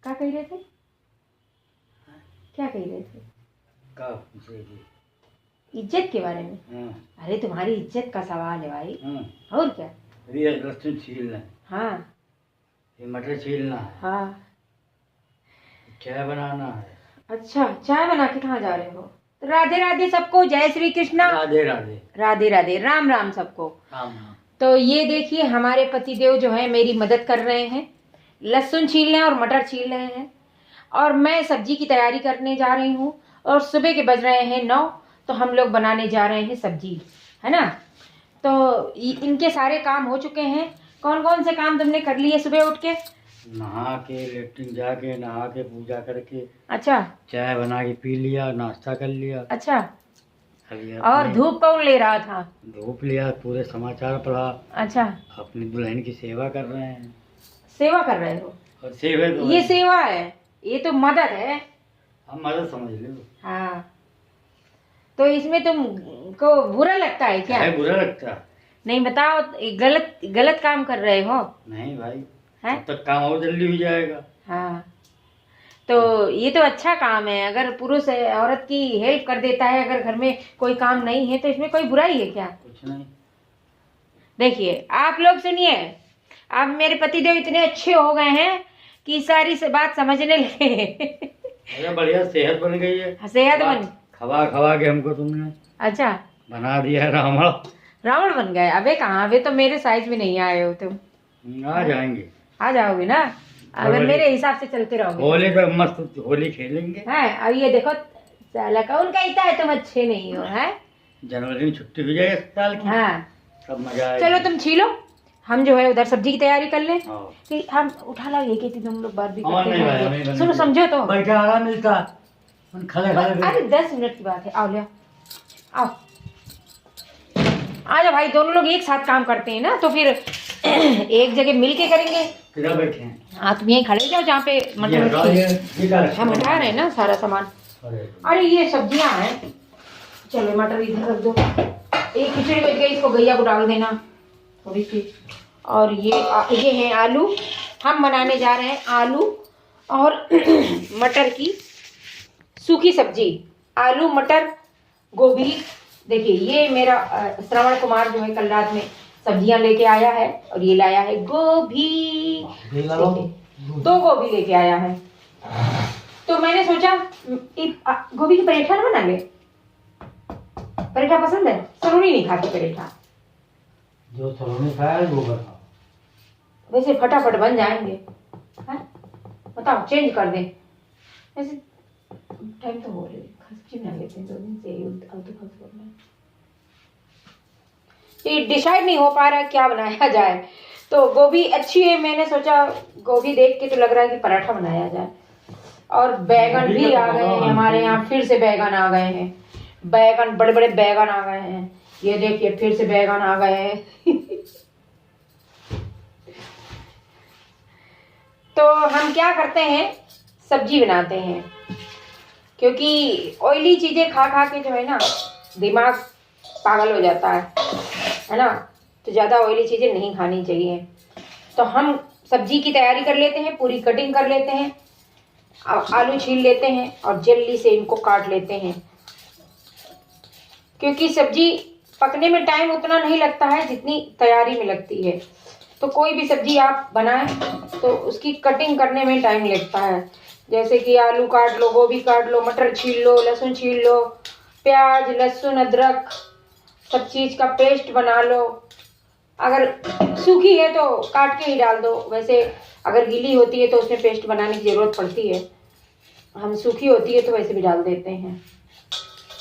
क्या कह रहे थे? क्या कह रहे थे? क्या पूछ रही थी? इज्जत के बारे में। हाँ अरे तुम्हारी इज्जत का सवाल है भाई। हाँ। और क्या? अभी ये लहसुन छीलना है, हाँ ये मटर छीलना है, हाँ। चाय बनाना है। अच्छा, चाय बना के कहाँ जा रहे हो? तो राधे राधे सबको, जय श्री कृष्णा। राधे राधे। राधे राधे, राम राम सबको। राम राम। तो ये देखिए हमारे पतिदेव जो है मेरी मदद कर रहे हैं, लहसुन छील रहे हैं और मटर छील रहे हैं, और मैं सब्जी की तैयारी करने जा रही हूँ। और सुबह के बज रहे हैं 9, तो हम लोग बनाने जा रहे हैं सब्जी, है ना। तो इनके सारे काम हो चुके हैं। कौन कौन से काम तुमने कर लिए सुबह उठ के? नहा के लेट्रिन जाके नहा के पूजा करके अच्छा चाय बना के पी लिया, नाश्ता कर लिया। अच्छा। अभी और धूप कौन ले रहा था? धूप लिया, पूरे समाचार पढ़ा। अच्छा, अपनी दुल्हन की सेवा कर रहे हैं। सेवा कर रहे हो? और सेवा तो ये सेवा है, ये तो मदद है। हम मदद समझ लो। हाँ, तो इसमें तुमको बुरा लगता है क्या? है बुरा लगता? नहीं बताओ, गलत गलत काम कर रहे हो? नहीं भाई, है? तब तक काम और जल्दी हो जाएगा। हाँ, तो ये तो अच्छा काम है। अगर पुरुष औरत की हेल्प कर देता है, अगर घर में कोई काम नहीं है, तो इसमें कोई बुराई है क्या? कुछ नहीं। देखिए आप लोग सुनिए, अब मेरे पतिदेव इतने अच्छे हो गए हैं कि सारी से बात समझने लगे। अरे बढ़िया सेहत बन गई है। सेहत बन। खवा खवा के हमको तुमने अच्छा, बना दिया है रावण। रावण बन गए? अबे कहाँ, अबे तो मेरे साइज में नहीं आए हो तुम। आ जाएंगे। आ जाओगे ना, अगर मेरे हिसाब से चलते रहोगे। होली पे मस्त होली खेलेंगे। है, अब ये देखो साला कौन कहता है तुम अच्छे नहीं हो, है? जनवरी में छुट्टी हो जाएगी अस्पताल की। हाँ, सब मजा आएगा। चलो तुम छीलो, हम जो है उधर सब्जी की तैयारी कर लें। हाँ। कि हम उठा ला, ये कहती तुम लोग बात भी हाँ, करते नहीं भाई, रहेंगे। हमें बने सुनो दो। समझो तो। बैठा आराम मिलता, खड़े खड़े। अरे 10 मिनट की बात है, आओ ले आओ। आ जाओ भाई, दोनों लोग एक साथ काम करते हैं ना, तो फिर एक जगह मिल के करेंगे। किधर बैठे हैं? हाँ, तुम यहीं खड़े जाओ जहाँ पे मटर हम हटा रहे हैं ना सारा सामान। अरे ये सब्जियां हैं, चलो मटर इधर रख दो। एक खिचड़ी बच गई, इसको गैया को डाल देना थोड़ी सी। और ये हैं आलू, हम बनाने जा रहे हैं आलू और मटर की सूखी सब्जी। आलू मटर गोभी। देखिए ये मेरा श्रवण कुमार जो है कल रात में सब्जियां लेके आया है, और ये लाया है गोभी। देखिए 2 गोभी लेके आया है। तो मैंने सोचा गोभी की पराठा ना बना ले। पराठा पसंद है? सलोनी नहीं खाती पराठा। जो सलोनी खाया वो बनाओ। वैसे फटाफट बन जाएंगे, हैं? बताओ चेंज कर दें? वैसे टाइम तो हो रही है, सब्जी बना लेते हैं 2 दिन से। ये डिसाइड नहीं हो पा रहा क्या बनाया जाए। तो गोभी अच्छी है, मैंने सोचा गोभी देख के तो लग रहा है कि पराठा बनाया जाए। और बैगन भी आ गए हैं हमारे यहाँ, फिर से बैगन आ गए हैं। बैगन, बड़े बड़े बैगन आ गए हैं। ये देखिए फिर से बैगन आ गए हैं। तो हम क्या करते हैं, सब्जी बनाते हैं, क्योंकि ऑयली चीजें खा खा के जो है ना दिमाग पागल हो जाता है ना। तो ज़्यादा ऑयली चीज़ें नहीं खानी चाहिए। तो हम सब्जी की तैयारी कर लेते हैं, पूरी कटिंग कर लेते हैं, आलू छील लेते हैं और जल्दी से इनको काट लेते हैं, क्योंकि सब्जी पकने में टाइम उतना नहीं लगता है जितनी तैयारी में लगती है। तो कोई भी सब्जी आप बनाएं तो उसकी कटिंग करने में टाइम लगता है। जैसे कि आलू काट लो, गोभी काट लो, मटर छील लो, लहसुन छील लो, प्याज लहसुन अदरक सब चीज़ का पेस्ट बना लो। अगर सूखी है तो काट के ही डाल दो, वैसे अगर गीली होती है तो उसमें पेस्ट बनाने की ज़रूरत पड़ती है। हम सूखी होती है तो वैसे भी डाल देते हैं।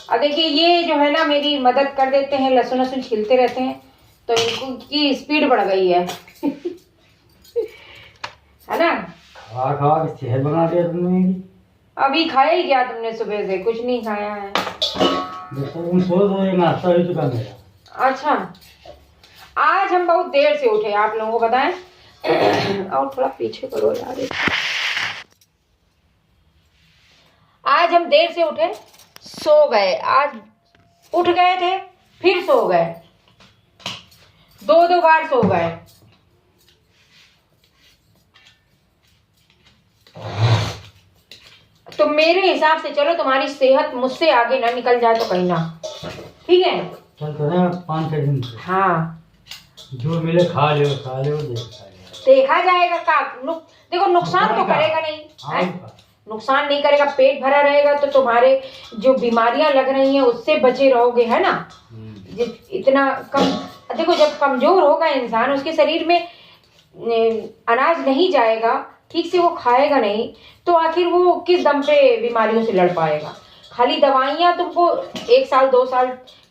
अब देखिए ये जो है ना मेरी मदद कर देते हैं, लहसुन लहसुन छीलते रहते हैं, तो इनको की स्पीड बढ़ गई है। है ना। खा खा के सेहत बना दिया तुमने। अभी खाया ही क्या तुमने? सुबह से कुछ नहीं खाया है। तुम सो दो, ये नाश्ता हो चुका मेरा। अच्छा, आज हम बहुत देर से उठे, आप लोगों को बताएं। और थोड़ा पीछे करो यार। आज हम देर से उठे, सो गए। आज उठ गए थे फिर सो गए, 2 बार सो गए। तो मेरे हिसाब से चलो तुम्हारी सेहत मुझसे आगे ना निकल जाए तो कहीं ना, ठीक है। चल तो ना 5-6 दिन से हाँ जो मिले खा लियो देखा जाएगा का देखो नुकसान तो करेगा नहीं है? नुकसान नहीं करेगा, पेट भरा रहेगा तो तुम्हारे जो बीमारियां लग रही हैं उससे बचे रहोगे, है ना। इतना कम देखो, जब कमजोर होगा इंसान, उसके शरीर में अनाज नहीं जाएगा, ठीक से वो खाएगा नहीं, तो आखिर वो किस दम पे बीमारियों से लड़ पाएगा। खाली दवाइयां तुमको 1 साल 2 साल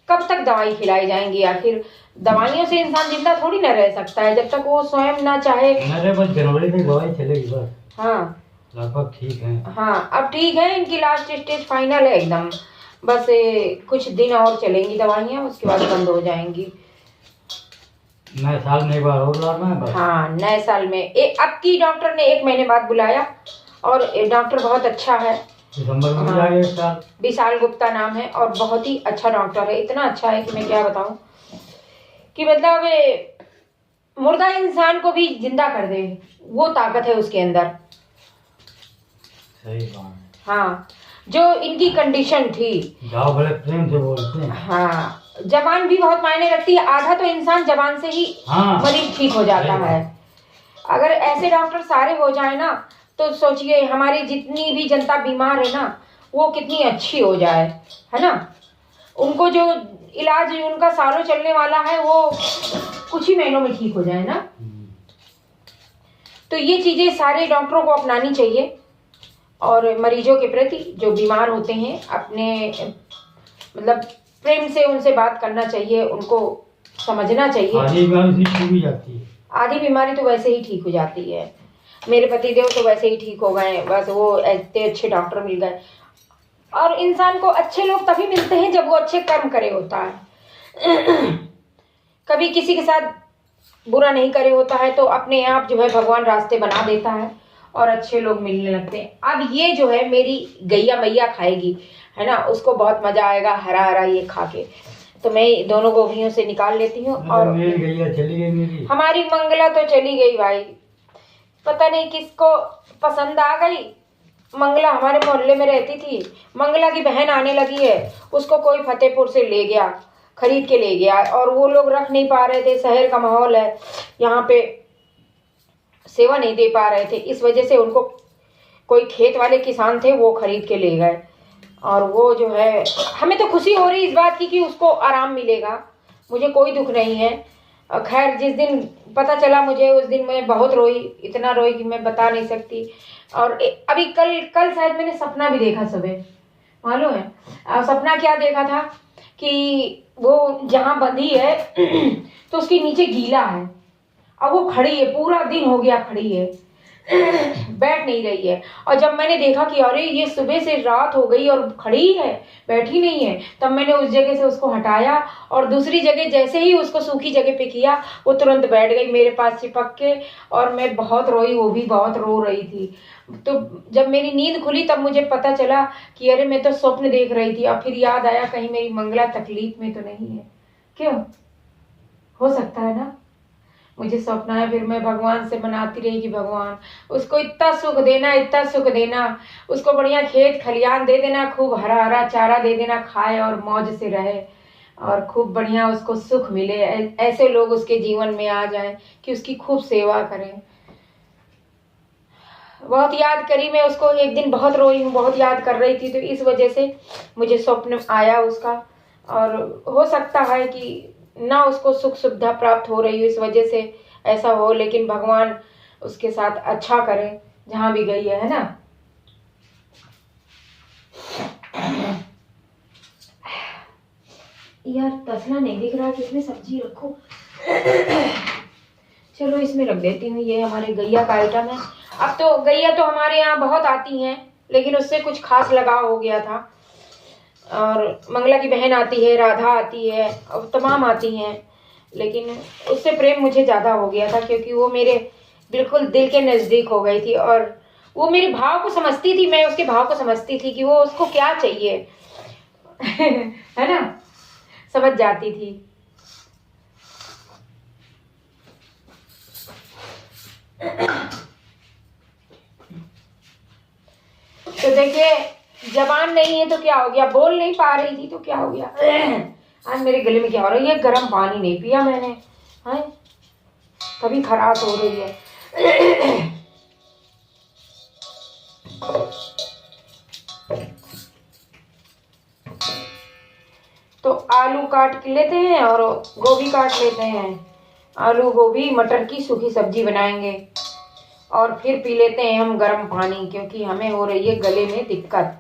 कब तक दवाई खिलाई जाएंगी? आखिर दवाइयों से इंसान जिंदा थोड़ी ना रह सकता है जब तक वो स्वयं ना चाहे। मेरे बस जनवरी तक दवाई चलेगी बस। हाँ लगभग ठीक है। हाँ अब ठीक है, इनकी लास्ट स्टेज फाइनल है एकदम, बस कुछ दिन और चलेंगी दवाइयाँ, उसके बाद बंद हो जाएंगी। नए साल में एक बार और लाना है बस। हाँ नए साल में अब की डॉक्टर ने 1 महीने बाद बुलाया, और डॉक्टर बहुत अच्छा है। दिसंबर में जाएगा इस साल। विशाल गुप्ता नाम है और बहुत ही अच्छा डॉक्टर है, इतना अच्छा है कि मैं क्या बताऊं, कि मतलब मुर्दा इंसान को भी जिंदा कर दे, वो ताकत है उसके अंदर। सही बात है। हाँ जो इनकी कंडीशन थी, जाओ बड़े प्रेम से बोलते हैं। हाँ जबान भी बहुत मायने रखती है, आधा तो इंसान जबान से ही मरीज ठीक हो जाता है। अगर ऐसे डॉक्टर सारे हो जाए ना, तो सोचिए हमारी जितनी भी जनता बीमार है ना, वो कितनी अच्छी हो जाए, है ना। उनको जो इलाज उनका सालों चलने वाला है वो कुछ ही महीनों में ठीक हो जाए ना। तो ये चीजें सारे डॉक्टरों को अपनानी चाहिए, और मरीजों के प्रति जो बीमार होते हैं अपने मतलब प्रेम से उनसे बात करना चाहिए, उनको समझना चाहिए। आधी बीमारी ठीक भी जाती है, आधी बीमारी तो वैसे ही ठीक हो जाती है। मेरे पतिदेव तो वैसे ही ठीक हो गए, बस वो इतने अच्छे डॉक्टर मिल गए। और इंसान को अच्छे लोग तभी मिलते हैं जब वो अच्छे कर्म करे होता है। कभी किसी के साथ बुरा नहीं करे होता है तो अपने आप जो है भगवान रास्ते बना देता है और अच्छे लोग मिलने लगते हैं। अब ये जो है मेरी गैया मैया खाएगी, है ना, उसको बहुत मजा आएगा हरा हरा ये खा के। तो मैं दोनों गोभियों से निकाल लेती हूँ। और मेरी गैया चली गई, मेरी हमारी मंगला तो चली गई भाई, पता नहीं किसको पसंद आ गई। मंगला हमारे मोहल्ले में रहती थी, मंगला की बहन आने लगी है, उसको कोई फतेहपुर से ले गया, खरीद के ले गया, और वो लोग रख नहीं पा रहे थे, शहर का माहौल है, यहाँ पे सेवा नहीं दे पा रहे थे, इस वजह से उनको कोई खेत वाले किसान थे वो खरीद के ले गए। और वो जो है, हमें तो खुशी हो रही इस बात की कि उसको आराम मिलेगा, मुझे कोई दुख नहीं है। खैर जिस दिन पता चला मुझे, उस दिन मैं बहुत रोई, इतना रोई कि मैं बता नहीं सकती। और अभी कल शायद मैंने सपना भी देखा सुबह, मालूम है सपना क्या देखा था, कि वो जहाँ बंधी है तो उसके नीचे गीला है, अब वो खड़ी है, पूरा दिन हो गया खड़ी है, बैठ नहीं रही है। और जब मैंने देखा कि अरे ये सुबह से रात हो गई और खड़ी है, बैठी नहीं है, तब मैंने उस जगह से उसको हटाया और दूसरी जगह जैसे ही उसको सूखी जगह पे किया, वो तुरंत बैठ गई मेरे पास चिपक के। और मैं बहुत रोई, वो भी बहुत रो रही थी। तो जब मेरी नींद खुली तब मुझे पता चला कि अरे मैं तो स्वप्न देख रही थी। और फिर याद आया कहीं मेरी मंगला तकलीफ में तो नहीं है। क्यों, हो सकता है ना मुझे स्वप्न आया, फिर मैं भगवान से मनाती रही कि भगवान उसको इतना सुख देना, इतना सुख देना, उसको बढ़िया खेत खलियान दे देना, खूब हरा हरा चारा दे देना, खाए और मौज से रहे और खूब बढ़िया उसको सुख मिले। ऐसे लोग उसके जीवन में आ जाएं कि उसकी खूब सेवा करें। बहुत याद करी मैं उसको, एक दिन बहुत रोई हूँ, बहुत याद कर रही थी, तो इस वजह से मुझे स्वप्न आया उसका। और हो सकता है कि ना उसको सुख सुविधा प्राप्त हो रही हो, इस वजह से ऐसा हो, लेकिन भगवान उसके साथ अच्छा करे जहां भी गई है ना। यार तसला नहीं दिख रहा कि इसमें सब्जी रखो। चलो इसमें रख देती हूँ, ये हमारे गैया का आइटम है। अब तो गैया तो हमारे यहाँ बहुत आती हैं, लेकिन उससे कुछ खास लगाव हो गया था। और मंगला की बहन आती है, राधा आती है, और तमाम आती हैं, लेकिन उससे प्रेम मुझे ज़्यादा हो गया था क्योंकि वो मेरे बिल्कुल दिल के नज़दीक हो गई थी। और वो मेरे भाव को समझती थी, मैं उसके भाव को समझती थी कि वो उसको क्या चाहिए। है ना, समझ जाती थी। तो देखिए, जबान नहीं है तो क्या हो गया, बोल नहीं पा रही थी तो क्या हो गया। आज मेरे गले में क्या हो रहा है, ये गर्म पानी नहीं पिया मैंने, है तभी खराश हो रही है। तो आलू काट लेते हैं और गोभी काट लेते हैं। आलू गोभी मटर की सूखी सब्जी बनाएंगे और फिर पी लेते हैं हम गर्म पानी, क्योंकि हमें हो रही है गले में दिक्कत।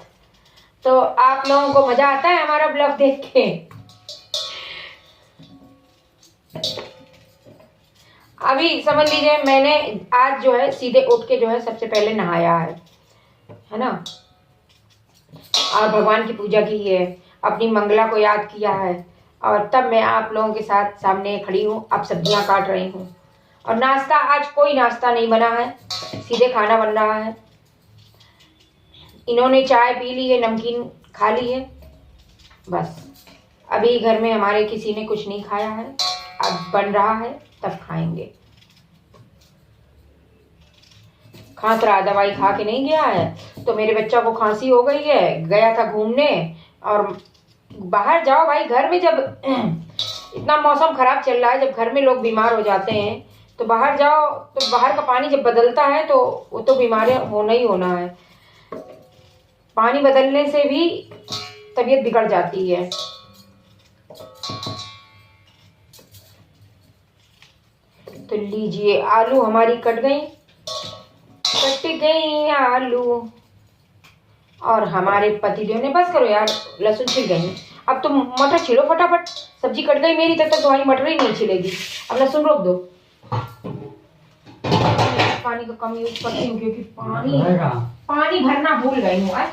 तो आप लोगों को मजा आता है हमारा ब्लॉग देख के? अभी समझ लीजिए, मैंने आज जो है सीधे उठ के जो है सबसे पहले नहाया है ना, और भगवान की पूजा की है, अपनी मंगला को याद किया है, और तब मैं आप लोगों के साथ सामने खड़ी हूँ। अब सब्जियां काट रही हूँ और नाश्ता, आज कोई नाश्ता नहीं बना है, सीधे खाना बन रहा है। इन्होंने चाय पी ली है, नमकीन खा ली है, बस अभी घर में हमारे किसी ने कुछ नहीं खाया है। अब बन रहा है तब खाएंगे। खांस रहा, दवाई खा के नहीं गया है, तो मेरे बच्चा को खांसी हो गई है, गया था घूमने। और बाहर जाओ भाई, घर में जब इतना मौसम खराब चल रहा है, जब घर में लोग बीमार हो जाते हैं तो बाहर जाओ, तो बाहर का पानी जब बदलता है तो वो तो बीमारियां होना ही होना है। पानी बदलने से भी तबीयत बिगड़ जाती है। तो लीजिए, आलू हमारी कट गई आलू, और हमारे पतिदेव ने, बस करो यार, लहसुन छिल गई, अब तुम मटर छिलो फटाफट, सब्जी कट गई मेरी, तब तक तुम्हारी मटर ही नहीं छिलेगी। अब लहसुन रोक दो। पानी का कम यूज करती हूँ क्योंकि पानी भरना भूल गई हूँ।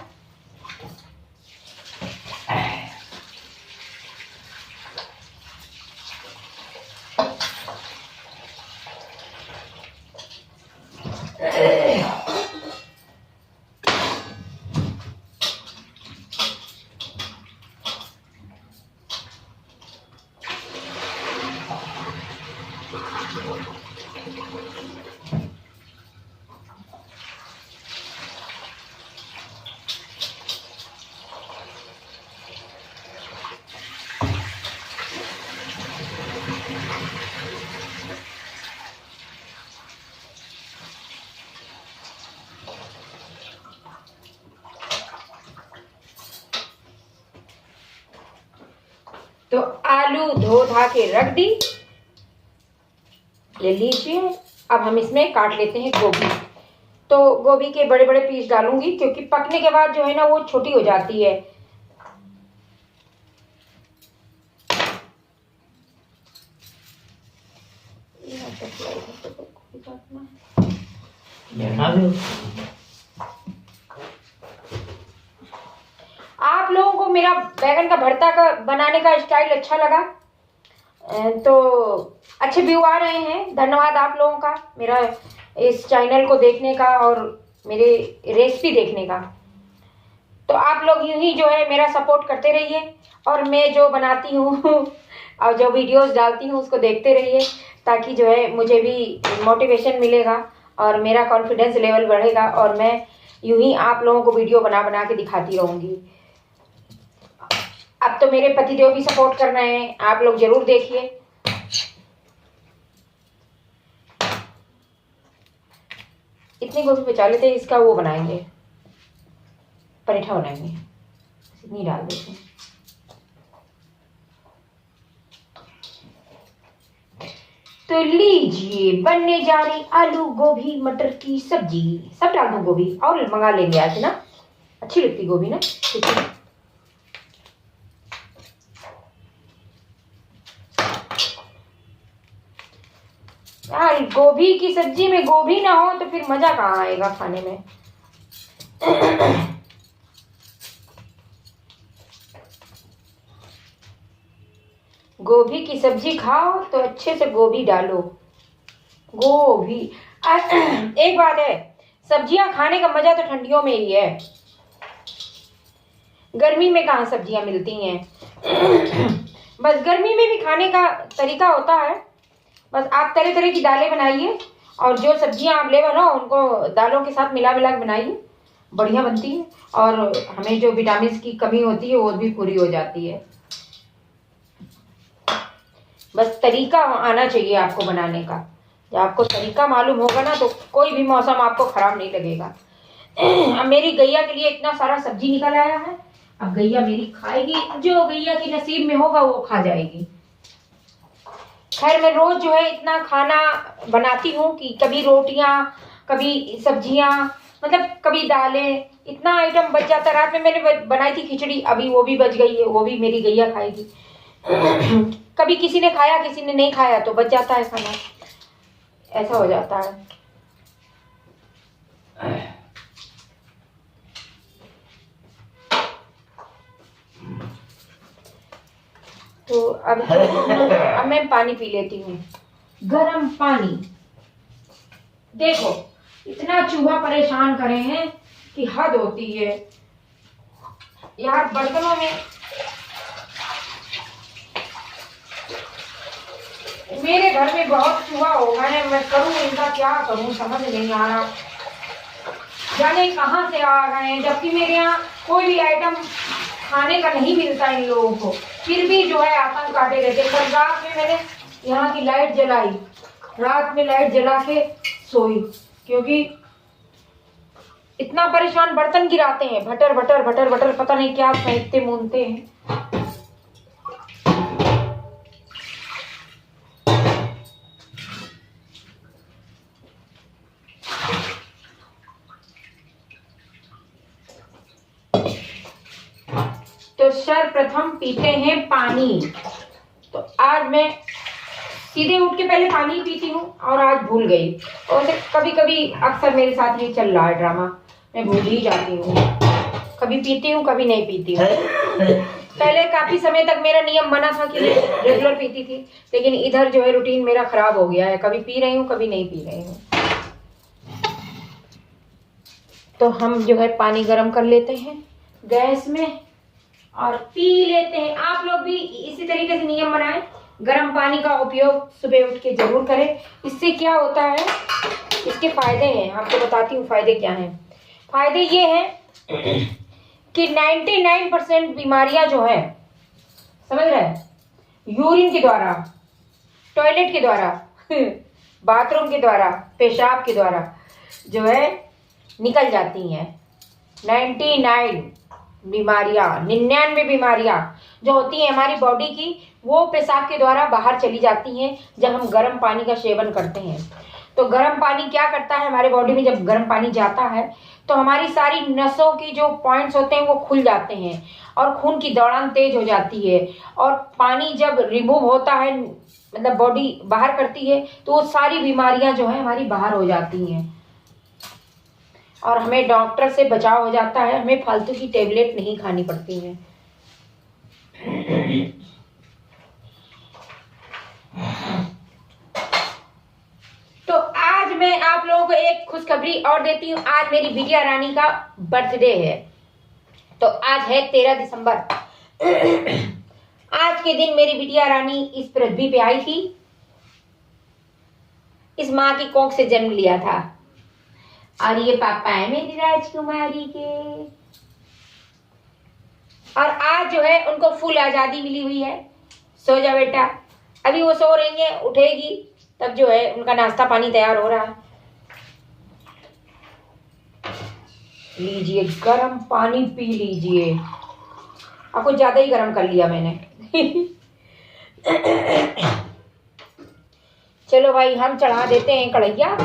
तो आलू धो धा के रख दी, ले लीजिए। अब हम इसमें काट लेते हैं गोभी। तो गोभी के बड़े बड़े पीस डालूंगी, क्योंकि पकने के बाद जो है ना वो छोटी हो जाती है। आप लोगों को मेरा बैगन का भरता का बनाने का स्टाइल अच्छा लगा तो अच्छे व्यू आ रहे हैं, धन्यवाद आप लोगों का मेरा इस चैनल को देखने का और मेरे रेसिपी देखने का। तो आप लोग यूं ही जो है मेरा सपोर्ट करते रहिए, और मैं जो बनाती हूँ और जो वीडियोस डालती हूँ उसको देखते रहिए, ताकि जो है मुझे भी मोटिवेशन मिलेगा और मेरा कॉन्फिडेंस लेवल बढ़ेगा, और मैं यूं ही आप लोगों को वीडियो बना बना के दिखाती रहूँगी। अब तो मेरे पतिदेव भी सपोर्ट कर रहे हैं, आप लोग जरूर देखिए। इतनी गोभी बचा लेते हैं, इसका वो बनाएंगे, पराठा बनाएंगे, इतनी डाल देते हैं। तो लीजिए, बनने जा रही आलू गोभी मटर की सब्जी। सब डाल दूं गोभी, और मंगा लेंगे आज ना, अच्छी लगती गोभी ना। यार गोभी की सब्जी में गोभी ना हो तो फिर मजा कहाँ आएगा खाने में। गोभी की सब्जी खाओ तो अच्छे से गोभी डालो। गोभी एक बात है, सब्जियां खाने का मजा तो ठंडियों में ही है, गर्मी में कहाँ सब्जियां मिलती हैं। बस गर्मी में भी खाने का तरीका होता है, बस आप तरह तरह की दालें बनाइए, और जो सब्जियां आप ले बनाओ उनको दालों के साथ मिला मिला के बनाइए, बढ़िया बनती है और हमें जो विटामिन की कमी होती है वो भी पूरी हो जाती है। बस तरीका आना चाहिए आपको बनाने का। जब आपको तरीका मालूम होगा ना तो कोई भी मौसम आपको खराब नहीं लगेगा। अब मेरी गैया के लिए इतना सारा सब्जी निकल आया है, अब गैया मेरी खाएगी, जो गैया की नसीब में होगा वो खा जाएगी। खैर मैं रोज जो है इतना खाना बनाती हूँ कि कभी रोटियां, कभी सब्जियां, मतलब कभी दालें, इतना आइटम बच जाता है। रात में मैंने बनाई थी खिचड़ी, अभी वो भी बच गई है, वो भी मेरी गैया खाएगी। कभी किसी ने खाया किसी ने नहीं खाया तो बच जाता है खाना, ऐसा हो जाता है। तो अब मैं पानी पी लेती हूँ, गरम पानी। देखो इतना चूहा परेशान करे हैं कि हद होती है यार। बर्तनों में मेरे घर में बहुत चूहा हो गए हैं, मैं करूँ इनका क्या करूँ समझ नहीं आ रहा, जाने कहाँ से आ गए हैं। जबकि मेरे यहाँ कोई भी आइटम खाने का नहीं मिलता इन लोगों को, फिर भी जो है आतंक काटे रहते। कल रात में मैंने यहाँ की लाइट जलाई, रात में लाइट जला के सोई, क्योंकि इतना परेशान, बर्तन गिराते हैं, भटर भटर भटर भटर, पता नहीं क्या फेंकते मूंदते हैं। तो सर्वप्रथम पीते हैं पानी। तो आज मैं सीधे उठ के पहले पानी पीती हूँ और आज भूल गई। और कभी कभी अक्सर मेरे साथ ये चल रहा है ड्रामा, मैं भूल ही जाती हूँ, कभी पीती हूँ कभी नहीं पीती हूँ। पहले काफी समय तक मेरा नियम बना था कि मैं रेगुलर पीती थी, लेकिन इधर जो है रूटीन मेरा खराब हो गया है, कभी पी रही हूँ कभी नहीं पी रही हूँ। तो हम जो है पानी गर्म कर लेते हैं गैस में और पी लेते हैं। आप लोग भी इसी तरीके से नियम बनाएं, गर्म पानी का उपयोग सुबह उठ के जरूर करें। इससे क्या होता है, इसके फायदे हैं, आपको बताती हूँ फायदे क्या हैं। फायदे ये हैं कि 99% बीमारियां जो है, समझ रहे हैं, यूरिन के द्वारा, टॉयलेट के द्वारा, बाथरूम के द्वारा, पेशाब के द्वारा जो है निकल जाती हैं। 99 बीमारियां जो होती हैं हमारी बॉडी की, वो पेशाब के द्वारा बाहर चली जाती हैं जब हम गर्म पानी का सेवन करते हैं। तो गर्म पानी क्या करता है हमारे बॉडी में, जब गर्म पानी जाता है तो हमारी सारी नसों की जो पॉइंट्स होते हैं वो खुल जाते हैं और खून की दौड़ान तेज हो जाती है। और पानी जब रिमूव होता है, मतलब बॉडी बाहर करती है, तो वो सारी बीमारियां जो है हमारी बाहर हो जाती हैं और हमें डॉक्टर से बचाव हो जाता है, हमें फालतू की टेबलेट नहीं खानी पड़ती हैं। तो आज मैं आप लोगों को एक खुशखबरी और देती हूँ। आज मेरी बिटिया रानी का बर्थडे है। तो आज है 13 दिसंबर। आज के दिन मेरी बिटिया रानी इस पृथ्वी पे आई थी, इस माँ की कोख से जन्म लिया था। और ये पापा है मेरी राजकुमारी के। और आज जो है उनको फुल आजादी मिली हुई है। सो जा बेटा, अभी वो सो रही है, उठेगी तब जो है उनका नाश्ता पानी तैयार हो रहा है। लीजिए गर्म पानी पी लीजिए, आपको ज्यादा ही गर्म कर लिया मैंने। चलो भाई, हम चढ़ा देते हैं कढ़ैया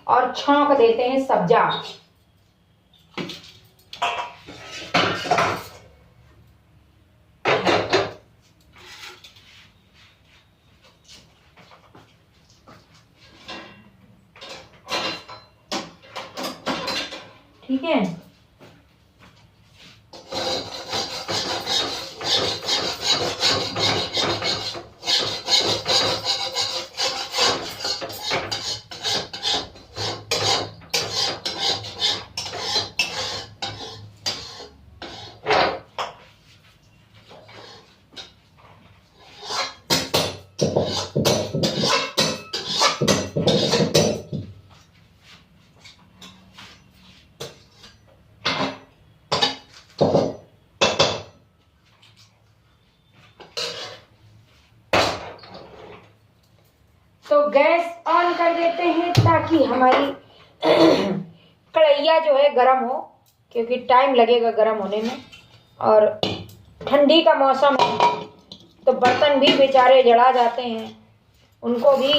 और छौंक देते हैं सब्जा। ठीक है, गैस ऑन कर देते हैं ताकि हमारी कढ़ैया जो है गरम हो, क्योंकि टाइम लगेगा गरम होने में। और ठंडी का मौसम है तो बर्तन भी बेचारे जला जाते हैं, उनको भी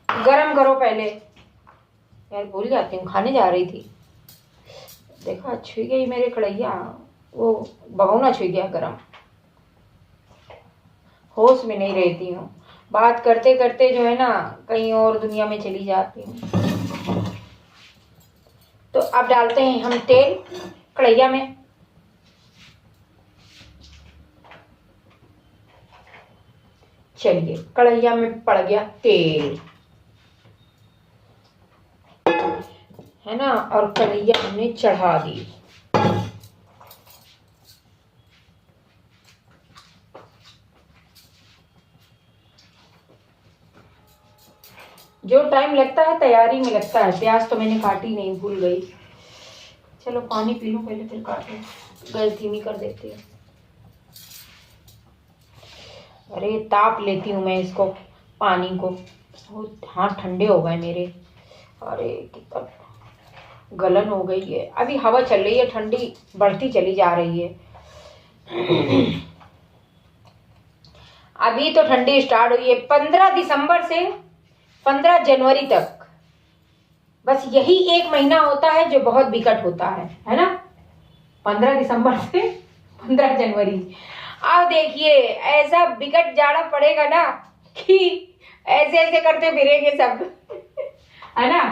गरम करो पहले। यार भूल जाती हूँ, खाने जा रही थी, देखा छुई गई मेरे कढ़ैया, वो भगोना छुई गया गरम। होश में नहीं रहती हूँ, बात करते करते जो है ना कहीं और दुनिया में चली जाती हूँ। तो अब डालते हैं हम तेल कढ़ैया में। चलिए कढ़ैया में पड़ गया तेल, है ना, और कढ़ैया हमने चढ़ा दी। जो टाइम लगता है तैयारी में लगता है। प्याज तो मैंने काटी नहीं, भूल गई। चलो पानी पी लूं पहले फिर काटूं। गैस धीमी कर देती हूँ। अरे ताप लेती हूँ मैं इसको, पानी को। हाथ ठंडे हो गए मेरे। अरे कितना गलन हो गई है। अभी हवा चल रही है, ठंडी बढ़ती चली जा रही है। अभी तो ठंडी स्टार्ट हुई है 15 दिसंबर से 15 जनवरी तक। बस यही एक महीना होता है जो बहुत विकट होता है ना। 15 दिसंबर से 15 जनवरी। अब देखिए ऐसा विकट जाड़ा पड़ेगा ना कि ऐसे ऐसे करते फिरेंगे सब, है ना।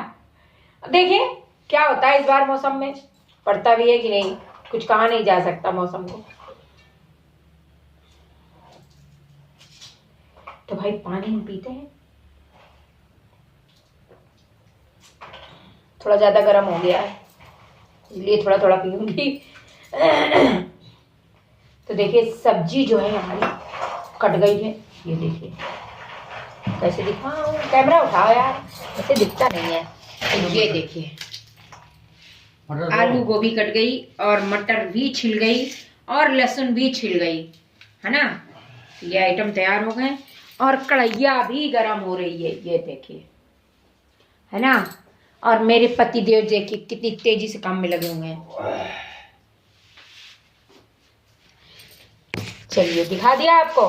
देखिए क्या होता है इस बार मौसम में, पड़ता भी है कि नहीं, कुछ कहा नहीं जा सकता मौसम को। तो भाई पानी हम पीते हैं। थोड़ा ज्यादा गर्म हो गया है इसलिए थोड़ा थोड़ा पीऊंगी। तो देखिए सब्जी जो है हमारी कट गई है। ये देखिए कैसे दिखाऊं, कैमरा उठाओ यार, ऐसे दिखता नहीं है। तो ये देखिए आलू गोभी कट गई और मटर भी छिल गई और लहसुन भी छिल गई, है ना। ये आइटम तैयार हो गए और कढ़ैया भी गरम हो रही है, ये देखिए, है ना। और मेरे पति देव देखिए कितनी तेजी से काम में लगे हुए हैं। चलिए दिखा दिया आपको।